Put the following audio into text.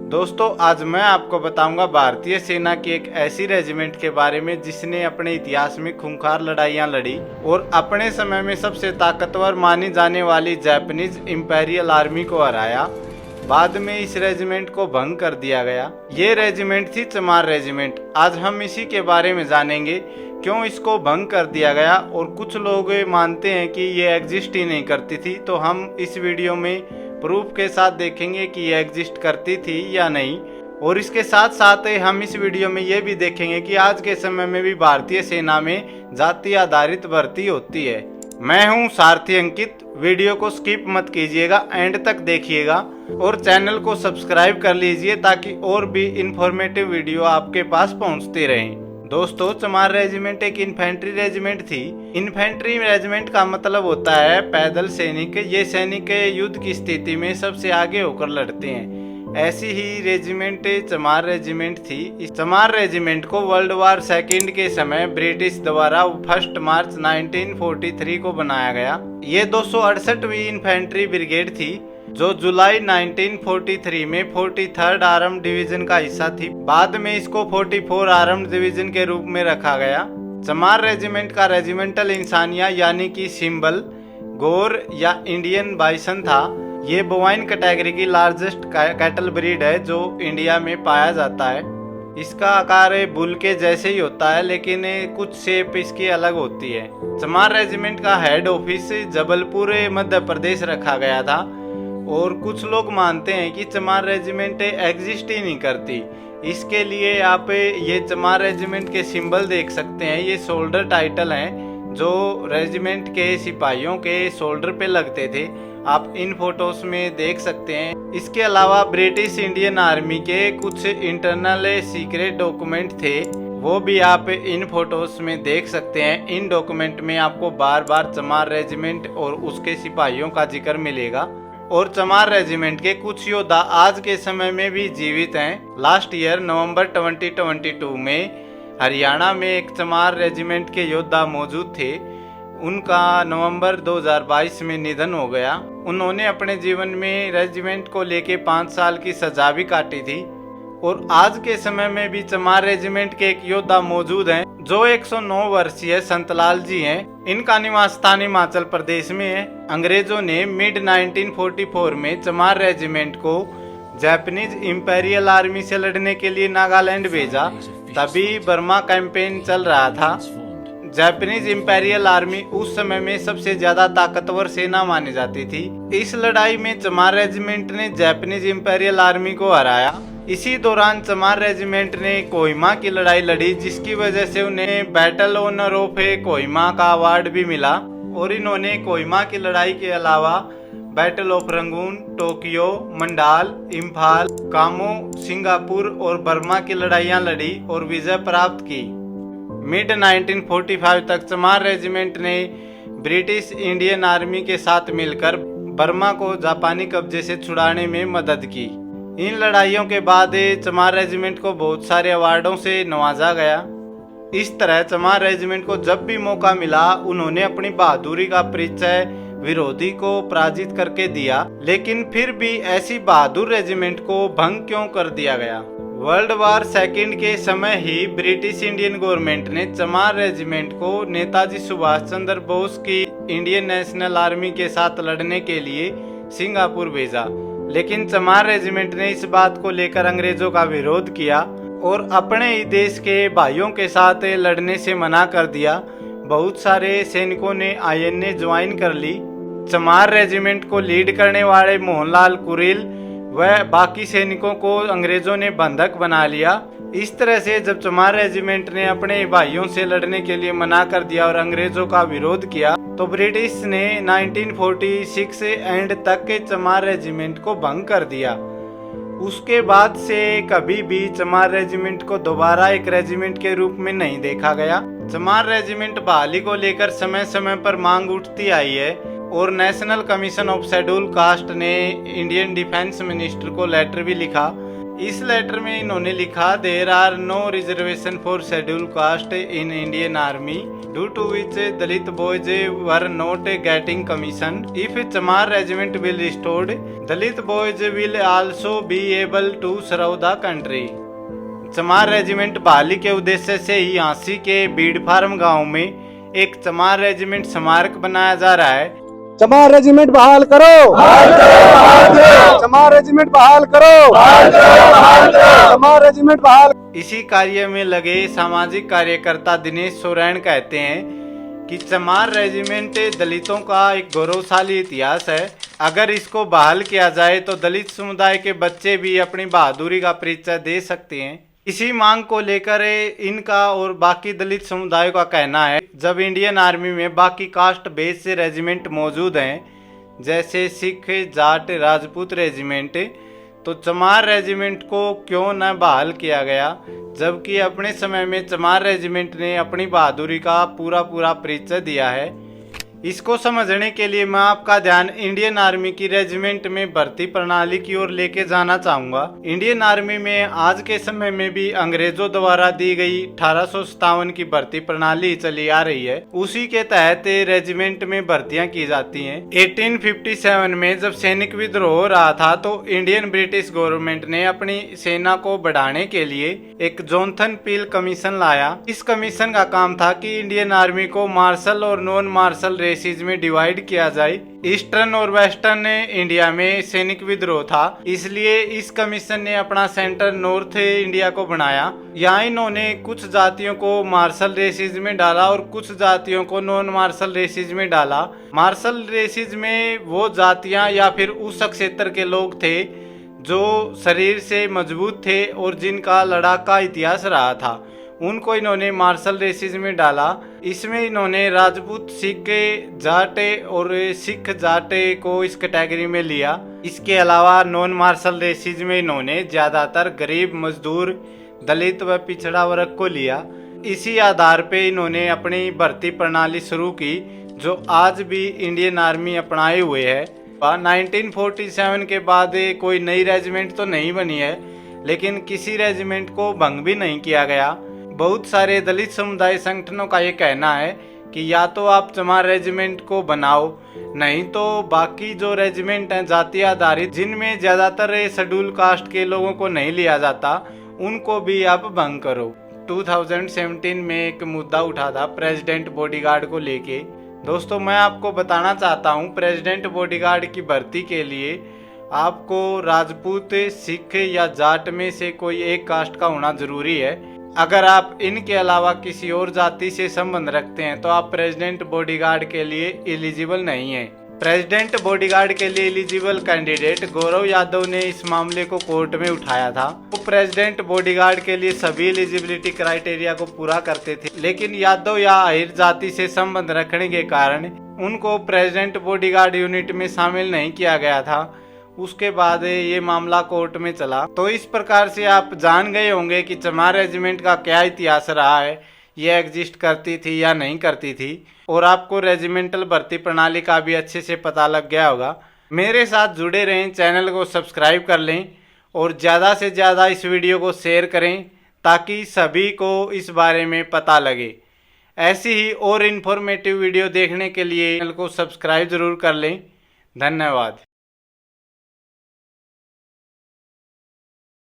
दोस्तों आज मैं आपको बताऊंगा भारतीय सेना की एक ऐसी रेजिमेंट के बारे में जिसने अपने इतिहास में खूंखार लड़ाइयां लड़ी और अपने समय में सबसे ताकतवर मानी जाने वाली जापानीज इंपेरियल आर्मी को हराया। बाद में इस रेजिमेंट को भंग कर दिया गया। ये रेजिमेंट थी चमार रेजिमेंट। आज हम इसी के बारे में जानेंगे क्यों इसको भंग कर दिया गया, और कुछ लोग मानते हैं कि ये एग्जिस्ट ही नहीं करती थी। तो हम इस वीडियो में प्रूफ के साथ देखेंगे कि ये एग्जिस्ट करती थी या नहीं, और इसके साथ साथ हम इस वीडियो में ये भी देखेंगे कि आज के समय में भी भारतीय सेना में जाति आधारित भर्ती होती है। मैं हूं सारथी अंकित। वीडियो को स्किप मत कीजिएगा, एंड तक देखिएगा और चैनल को सब्सक्राइब कर लीजिए ताकि और भी इंफॉर्मेटिव वीडियो आपके पास पहुंचते रहें। दोस्तों चमार रेजिमेंट एक इन्फेंट्री रेजिमेंट थी। इन्फेंट्री रेजिमेंट का मतलब होता है पैदल सैनिक। ये सैनिक युद्ध की स्थिति में सबसे आगे होकर लड़ते हैं। ऐसी ही रेजिमेंट चमार रेजिमेंट थी। इस चमार रेजिमेंट को वर्ल्ड वार सेकेंड के समय ब्रिटिश द्वारा 1 मार्च 1943 को बनाया गया। ये 268वीं इन्फेंट्री ब्रिगेड थी जो जुलाई 1943 में 43rd आर्म्ड डिवीजन का हिस्सा थी। बाद में इसको 44 आर्म्ड डिवीजन के रूप में रखा गया। चमार रेजिमेंट का रेजिमेंटल इंसानिया यानी कि सिंबल गोर या इंडियन बाइसन था। ये बोवाइन कैटेगरी की लार्जेस्ट कैटल ब्रीड है जो इंडिया में पाया जाता है। इसका आकार बुल के जैसे ही होता है, लेकिन कुछ शेप इसकी अलग होती है। चमार रेजिमेंट का हेड ऑफिस जबलपुर मध्य प्रदेश रखा गया था, और कुछ लोग मानते हैं कि चमार रेजिमेंट एग्जिस्ट ही नहीं करती। इसके लिए आप ये चमार रेजिमेंट के सिंबल देख सकते हैं। ये शोल्डर टाइटल हैं जो रेजिमेंट के सिपाहियों के शोल्डर पे लगते थे। आप इन फोटोज में देख सकते हैं। इसके अलावा ब्रिटिश इंडियन आर्मी के कुछ इंटरनल सीक्रेट डॉक्यूमेंट थे, वो भी आप इन फोटोज में देख सकते हैं। इन डॉक्यूमेंट में आपको बार बार चमार रेजिमेंट और उसके सिपाहियों का जिक्र मिलेगा। और चमार रेजिमेंट के कुछ योद्धा आज के समय में भी जीवित हैं। लास्ट ईयर नवंबर 2022 में हरियाणा में एक चमार रेजिमेंट के योद्धा मौजूद थे। उनका नवंबर 2022 में निधन हो गया। उन्होंने अपने जीवन में रेजिमेंट को लेके 5 साल की सजा भी काटी थी। और आज के समय में भी चमार रेजिमेंट के एक योद्धा मौजूद हैं जो 109 वर्षीय संतलाल जी हैं। इनका निवास स्थान हिमाचल प्रदेश में है। अंग्रेजों ने मिड 1944 में चमार रेजिमेंट को जापानीज इंपेरियल आर्मी से लड़ने के लिए नागालैंड भेजा। तभी बर्मा कैंपेन चल रहा था। जापानीज इंपेरियल आर्मी उस समय में सबसे ज्यादा ताकतवर सेना मानी जाती थी। इस लड़ाई में चमार रेजिमेंट ने जापानीज इंपेरियल आर्मी को हराया। इसी दौरान चमार रेजिमेंट ने कोहिमा की लड़ाई लड़ी, जिसकी वजह से उन्हें बैटल ऑनर ऑफ कोहिमा का अवार्ड भी मिला। और इन्होंने कोहिमा की लड़ाई के अलावा battle of Rangoon, Tokyo, Mandal, Imphal, कामो, सिंगापुर और बर्मा की लड़ाइयां लड़ी और विजय प्राप्त की। मिड 1945 तक चमार रेजिमेंट ने ब्रिटिश इंडियन आर्मी के साथ मिलकर बर्मा को जापानी कब्जे से छुड़ाने में मदद की। इन लड़ाइयों के बाद चमार रेजिमेंट को बहुत सारे अवार्डों से नवाजा गया। इस तरह चमार रेजिमेंट को जब भी मौका मिला उन्होंने अपनी बहादुरी का परिचय विरोधी को पराजित करके दिया। लेकिन फिर भी ऐसी बहादुर रेजिमेंट को भंग क्यों कर दिया गया? वर्ल्ड वार सेकेंड के समय ही ब्रिटिश इंडियन गवर्नमेंट ने चमार रेजिमेंट को नेताजी सुभाष चंद्र बोस की इंडियन नेशनल आर्मी के साथ लड़ने के लिए सिंगापुर भेजा। लेकिन चमार रेजिमेंट ने इस बात को लेकर अंग्रेजों का विरोध किया और अपने ही देश के भाइयों के साथ लड़ने से मना कर दिया। बहुत सारे सैनिकों ने आईएनए ज्वाइन कर ली। चमार रेजिमेंट को लीड करने वाले मोहनलाल कुरिल व बाकी सैनिकों को अंग्रेजों ने बंधक बना लिया। इस तरह से जब चमार रेजिमेंट ने अपने भाइयों से लड़ने के लिए मना कर दिया और अंग्रेजों का विरोध किया, तो ब्रिटिश ने 1946 एंड तक के चमार रेजिमेंट को भंग कर दिया। उसके बाद से कभी भी चमार रेजिमेंट को दोबारा एक रेजिमेंट के रूप में नहीं देखा गया। चमार रेजिमेंट बहाली को लेकर समय समय पर मांग उठती आई है, और national commission of schedule caste ने इंडियन डिफेंस मिनिस्टर को लेटर भी लिखा। इस लेटर में इन्होंने लिखा, there are no reservation for schedule caste in Indian army due to which Dalit boys were not getting commission. If Chamar regiment will restored, Dalit boys will also be able to serve the country. Chamar regiment बहाली के उद्देश्य से ही झांसी के Bir farm गांव में एक चमार regiment स्मारक बनाया जा रहा है। चमार रेजिमेंट बहाल करो, चमार रेजिमेंट बहाल करो, चमार रेजिमेंट बहाल। इसी कार्य में लगे सामाजिक कार्यकर्ता दिनेश सोरेन कहते हैं कि चमार रेजिमेंट दलितों का एक गौरवशाली इतिहास है। अगर इसको बहाल किया जाए तो दलित समुदाय के बच्चे भी अपनी बहादुरी का परिचय दे सकते हैं। इसी मांग को लेकर इनका और बाकी दलित समुदायों का कहना है, जब इंडियन आर्मी में बाकी कास्ट बेस से रेजिमेंट मौजूद हैं, जैसे सिख, जाट, राजपूत रेजिमेंट, तो चमार रेजिमेंट को क्यों न बहाल किया गया, जबकि अपने समय में चमार रेजिमेंट ने अपनी बहादुरी का पूरा परिचय दिया है। इसको समझने के लिए मैं आपका ध्यान इंडियन आर्मी की रेजिमेंट में भर्ती प्रणाली की ओर लेके जाना चाहूंगा। इंडियन आर्मी में आज के समय में भी अंग्रेजों द्वारा दी गई 1857 की भर्ती प्रणाली चली आ रही है। उसी के तहत रेजिमेंट में भर्तियां की जाती हैं। 1857 में जब सैनिक विद्रोह हो रहा था तो इंडियन ब्रिटिश गवर्नमेंट ने अपनी सेना को बढ़ाने के लिए एक जोनाथन पील कमीशन लाया। इस कमीशन का काम था कि इंडियन आर्मी को मार्शल और नॉन मार्शल रेसिज में डिवाइड किया जाए। ईस्टर्न और वेस्टर्न इंडिया में सैनिक विद्रोह था, इसलिए इस कमीशन ने अपना सेंटर नॉर्थ इंडिया को बनाया। यहाँ इन्होंने कुछ जातियों को मार्शल रेसिज में डाला और कुछ जातियों को नॉन मार्शल रेसिज में डाला। मार्शल रेसिज में वो जातियां या फिर उस क्षेत्र के लोग थे जो शरीर से मजबूत थे और जिनका लड़ाई का इतिहास रहा था, उनको इन्होंने मार्शल रेसिज में डाला। इसमें इन्होंने राजपूत, सिख, जाटे और सिख जाटे को इस कैटेगरी में लिया। इसके अलावा नॉन मार्शल रेसिज में इन्होंने ज्यादातर गरीब, मजदूर, दलित व पिछड़ा वर्ग को लिया। इसी आधार पे इन्होंने अपनी भर्ती प्रणाली शुरू की, जो आज भी इंडियन आर्मी अपनाए हुए है। 1947 के बाद कोई नई रेजिमेंट तो नहीं बनी है, लेकिन किसी रेजिमेंट को भंग भी नहीं किया गया। बहुत सारे दलित समुदाय संगठनों का ये कहना है कि या तो आप चमार रेजिमेंट को बनाओ, नहीं तो बाकी जो रेजिमेंट हैं जाति आधारित, जिनमें ज्यादातर शेड्यूल कास्ट के लोगों को नहीं लिया जाता, उनको भी आप भंग करो। 2017 में एक मुद्दा उठा था प्रेसिडेंट बॉडीगार्ड को लेके। दोस्तों, मैं आपको बताना चाहता हूँ, प्रेसिडेंट बॉडीगार्ड की भर्ती के लिए आपको राजपूत, सिख या जाट में से कोई एक कास्ट का होना जरूरी है। अगर आप इनके अलावा किसी और जाति से संबंध रखते हैं तो आप प्रेसिडेंट बॉडीगार्ड के लिए एलिजिबल नहीं है। प्रेसिडेंट बॉडीगार्ड के लिए एलिजिबल कैंडिडेट गौरव यादव ने इस मामले को कोर्ट में उठाया था। वो प्रेसिडेंट बॉडीगार्ड के लिए सभी एलिजिबिलिटी क्राइटेरिया को पूरा करते थे, लेकिन यादव या आहिर जाति से संबंध रखने के कारण उनको प्रेसिडेंट बॉडीगार्ड यूनिट में शामिल नहीं किया गया था। उसके बाद ये मामला कोर्ट में चला। तो इस प्रकार से आप जान गए होंगे कि चमार रेजिमेंट का क्या इतिहास रहा है, ये एग्जिस्ट करती थी या नहीं करती थी, और आपको रेजिमेंटल भर्ती प्रणाली का भी अच्छे से पता लग गया होगा। मेरे साथ जुड़े रहें, चैनल को सब्सक्राइब कर लें और ज़्यादा से ज़्यादा इस वीडियो को शेयर करें ताकि सभी को इस बारे में पता लगे। ऐसी ही और इन्फॉर्मेटिव वीडियो देखने के लिए चैनल को सब्सक्राइब ज़रूर कर लें। धन्यवाद।